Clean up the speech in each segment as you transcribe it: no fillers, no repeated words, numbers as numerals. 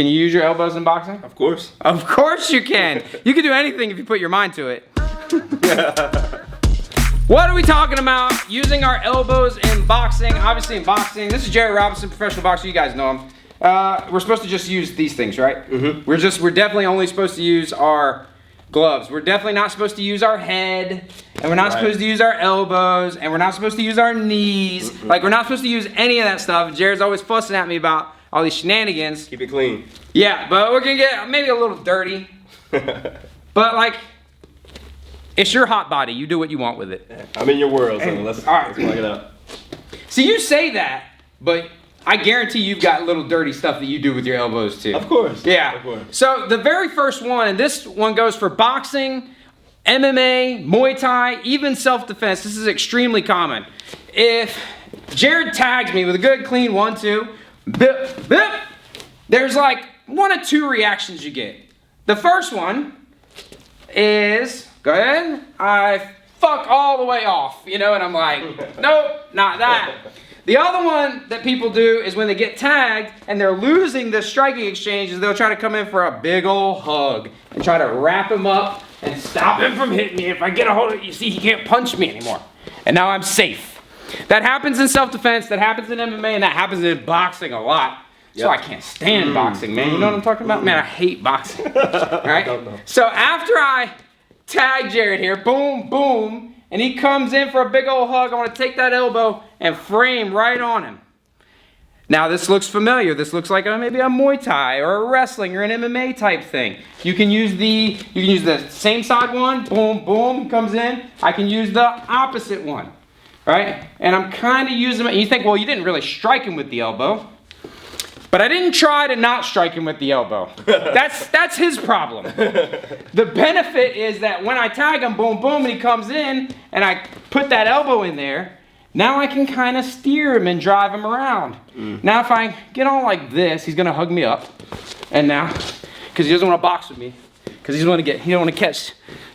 Can you use your elbows in boxing? Of course. Of course you can. You can do anything if you put your mind to it. What are we talking about? Using our elbows in boxing. Obviously in boxing, this is Jerry Robinson, professional boxer. You guys know him. We're supposed to just use these things, right? Mm-hmm. We're definitely only supposed to use our gloves. We're definitely not supposed to use our head, and we're not supposed to use our elbows, and we're not supposed to use our knees. Like, we're not supposed to use any of that stuff. Jared's always fussing at me about all these shenanigans. Keep it clean. Yeah, but we're gonna get maybe a little dirty. But like, it's your hot body. You do what you want with it. I'm in your world, so let's plug it up. See, you say that, but I guarantee you've got little dirty stuff that you do with your elbows too. Of course. Yeah. Of course. So the very first one, and this one goes for boxing, MMA, Muay Thai, even self-defense. This is extremely common. If Jared tags me with a good clean 1-2, bip, bip, there's like 1 of 2 reactions you get. The first one is, go ahead, I fuck all the way off, you know, and I'm like, nope, not that. The other one that people do is when they get tagged and they're losing the striking exchange, is they'll try to come in for a big old hug and try to wrap him up and stop him from hitting me. If I get a hold of it, you see, he can't punch me anymore. And now I'm safe. That happens in self-defense, that happens in MMA, and that happens in boxing a lot. So I can't stand boxing, man. You know what I'm talking about? Man, I hate boxing. All right? So after I tag Jared here, boom, boom, and he comes in for a big old hug, I want to take that elbow and frame right on him. Now this looks familiar. This looks like maybe a Muay Thai or a wrestling or an MMA type thing. You can use the same side one, boom, boom, comes in. I can use the opposite one, right? And I'm kind of using it. You think, well, you didn't really strike him with the elbow. But I didn't try to not strike him with the elbow. That's his problem. The benefit is that when I tag him, boom, boom, and he comes in, and I put that elbow in there, now I can kind of steer him and drive him around. Now if I get on like this, he's gonna hug me up. And now, because he doesn't want to box with me, because he don't want to catch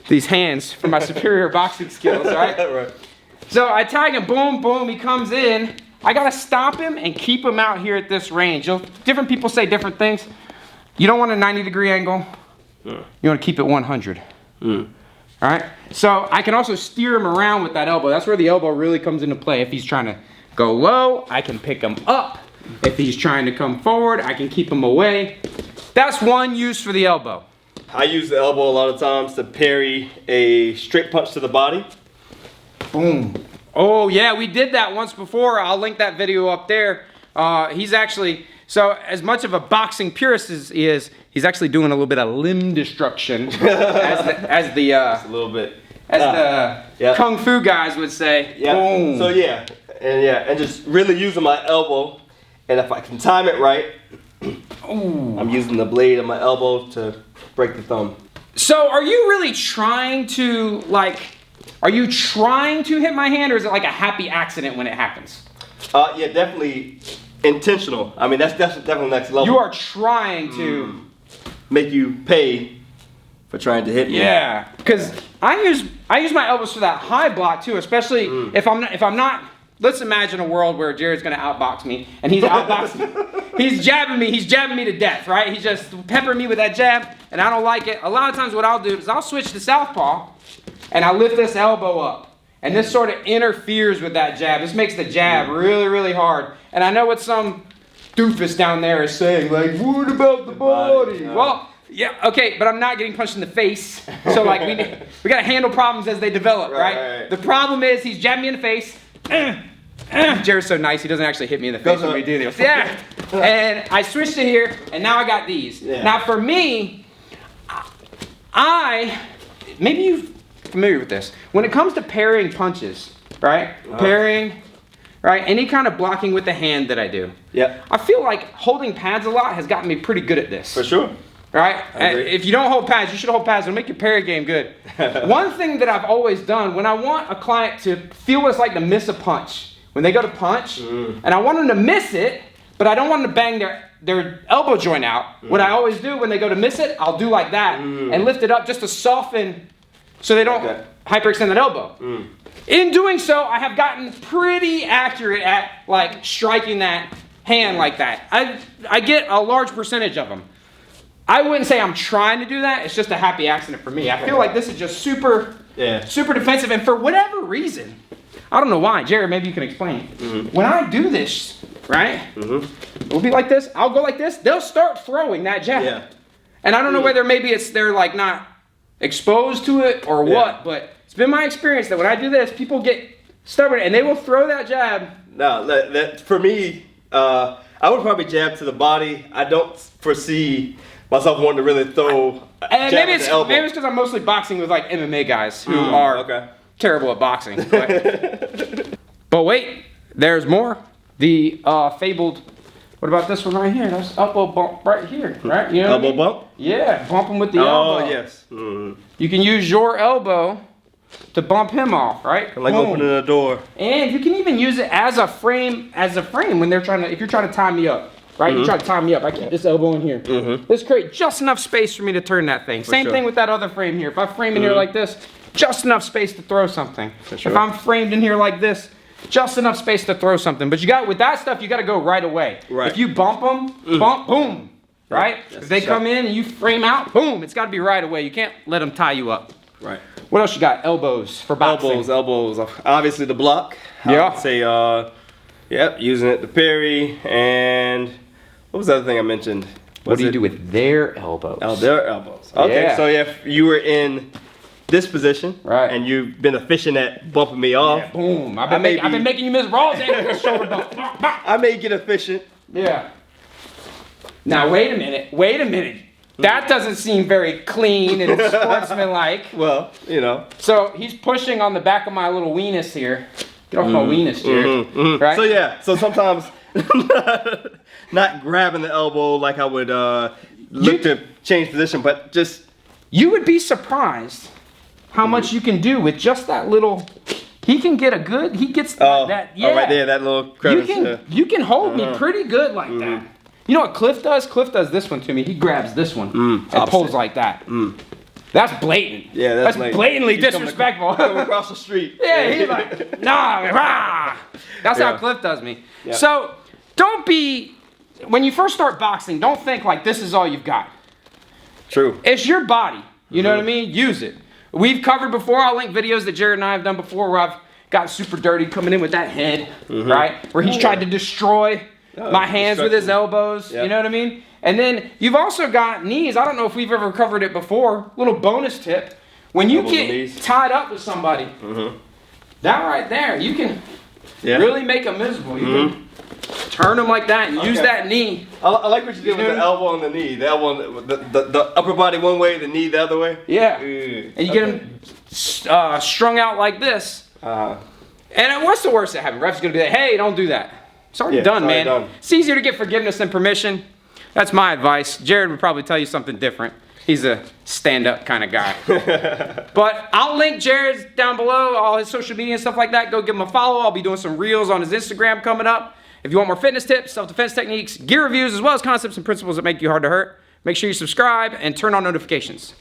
these hands for my superior boxing skills, right? Right. So I tag him, boom, boom, he comes in. I gotta stop him and keep him out here at this range. Different people say different things. You don't want a 90-degree angle. You want to keep it 100. All right? So I can also steer him around with that elbow. That's where the elbow really comes into play. If he's trying to go low, I can pick him up. If he's trying to come forward, I can keep him away. That's one use for the elbow. I use the elbow a lot of times to parry a straight punch to the body. Boom. Oh yeah, we did that once before. I'll link that video up there. He's actually, so as much of a boxing purist as he is, he's actually doing a little bit of limb destruction, as the Just a little bit. kung fu guys would say. Yeah. Boom. So and just really using my elbow, and if I can time it right, I'm using the blade of my elbow to break the thumb. So are you really trying to are you trying to hit my hand, or is it like a happy accident when it happens? Yeah, definitely intentional. I mean, that's definitely next level. You are trying to make you pay for trying to hit me. Yeah, because I use my elbows for that high block too, especially if I'm not. Let's imagine a world where Jared's gonna outbox me, and he's outboxing. He's jabbing me to death, right? He's just peppering me with that jab, and I don't like it. A lot of times, what I'll do is I'll switch to southpaw, and I'll lift this elbow up, and this sort of interferes with that jab. This makes the jab really, really hard. And I know what some doofus down there is saying, like, what about the body? No. Well, yeah, okay, but I'm not getting punched in the face. So like we gotta handle problems as they develop, right? The problem is he's jabbing me in the face. Jared's so nice, he doesn't actually hit me in the face when we do this. Yeah. And I switched to here, and now I got these. Yeah. Now for me, maybe you're familiar with this. When it comes to parrying punches, right? Parrying, right? Any kind of blocking with the hand that I do. Yeah. I feel like holding pads a lot has gotten me pretty good at this. For sure. Right? If you don't hold pads, you should hold pads. It'll make your parry game good. One thing that I've always done, when I want a client to feel what it's like to miss a punch, when they go to punch, and I want them to miss it, but I don't want them to bang their elbow joint out, what I always do when they go to miss it, I'll do like that and lift it up just to soften so they don't hyperextend that elbow. In doing so, I have gotten pretty accurate at like striking that hand like that. I get a large percentage of them. I wouldn't say I'm trying to do that. It's just a happy accident for me. I feel like this is just super defensive, and for whatever reason, I don't know why. Jared, maybe you can explain. When I do this, right, it'll be like this. I'll go like this. They'll start throwing that jab. Yeah. And I don't know whether maybe they're like not exposed to it or what, but it's been my experience that when I do this, people get stubborn and they will throw that jab. No, that for me, I would probably jab to the body. I don't foresee myself wanting to really throw a And jab maybe at the elbow. it's because I'm mostly boxing with like MMA guys who are terrible at boxing. But wait, there's more. The fabled. What about this one right here? That's elbow bump right here, right? You know Elbow bump? Yeah, bump him with the elbow. Oh yes. You can use your elbow to bump him off, right? Like Boom. opening a door. And you can even use it as a frame when they're trying to, if you're trying to tie me up, right? You try to tie me up. I keep this elbow in here. This create just enough space for me to turn that thing. Same thing with that other frame here. If I frame in here like this, just enough space to throw something. If I'm framed in here like this, just enough space to throw something. But you got, with that stuff, you got to go right away. Right. If you bump them, bump, boom, right? If they come in and you frame out, boom, it's got to be right away. You can't let them tie you up. Right. What else you got? Elbows for boxing. Elbows. Obviously the block. Yeah. I'd say, using it to parry. And what was the other thing I mentioned? What do you do with their elbows? Oh, their elbows. Okay, Yeah. so if you were in this position, Right. and you've been efficient at bumping me off, Yeah, boom. I've been making you miss Raw's with shoulder bump. I may get efficient. Yeah. Now wait a minute. That doesn't seem very clean and sportsmanlike. Well, you know. So he's pushing on the back of my little weenus here. Get off my weenus, Jared. Right? So yeah, so sometimes not grabbing the elbow like I would look to change position, but just You would be surprised how much you can do with just that little. He can get he gets that. Yeah. Oh, right there, that little crevice. You can hold me pretty good like that. You know what Cliff does? Cliff does this one to me. He grabs this one and pulls like that. That's blatant. Yeah, that's blatant. Blatantly He's disrespectful. Coming across the street. Yeah, he's like, nah, rah. That's how Cliff does me. Yeah. So don't be, when you first start boxing, don't think like this is all you've got. True. It's your body. You know what I mean? Use it. We've covered before. I'll link videos that Jared and I have done before where I've gotten super dirty coming in with that head, right? Where he's tried to destroy my hands with his elbows. Yep. You know what I mean? And then you've also got knees. I don't know if we've ever covered it before. Little bonus tip. When you get tied up with somebody, that right there, you can really make them miserable. You can turn them like that and use that knee. I like what you did with the elbow and the knee. The elbow, the upper body one way, the knee the other way. Yeah. And you get them strung out like this. And what's the worst that happens? Ref's gonna be like, hey, don't do that. It's already done, it's already man. done. It's easier to get forgiveness than permission. That's my advice. Jared would probably tell you something different. He's a stand-up kind of guy. But I'll link Jared's down below, all his social media and stuff like that. Go give him a follow. I'll be doing some reels on his Instagram coming up. If you want more fitness tips, self-defense techniques, gear reviews, as well as concepts and principles that make you hard to hurt, make sure you subscribe and turn on notifications.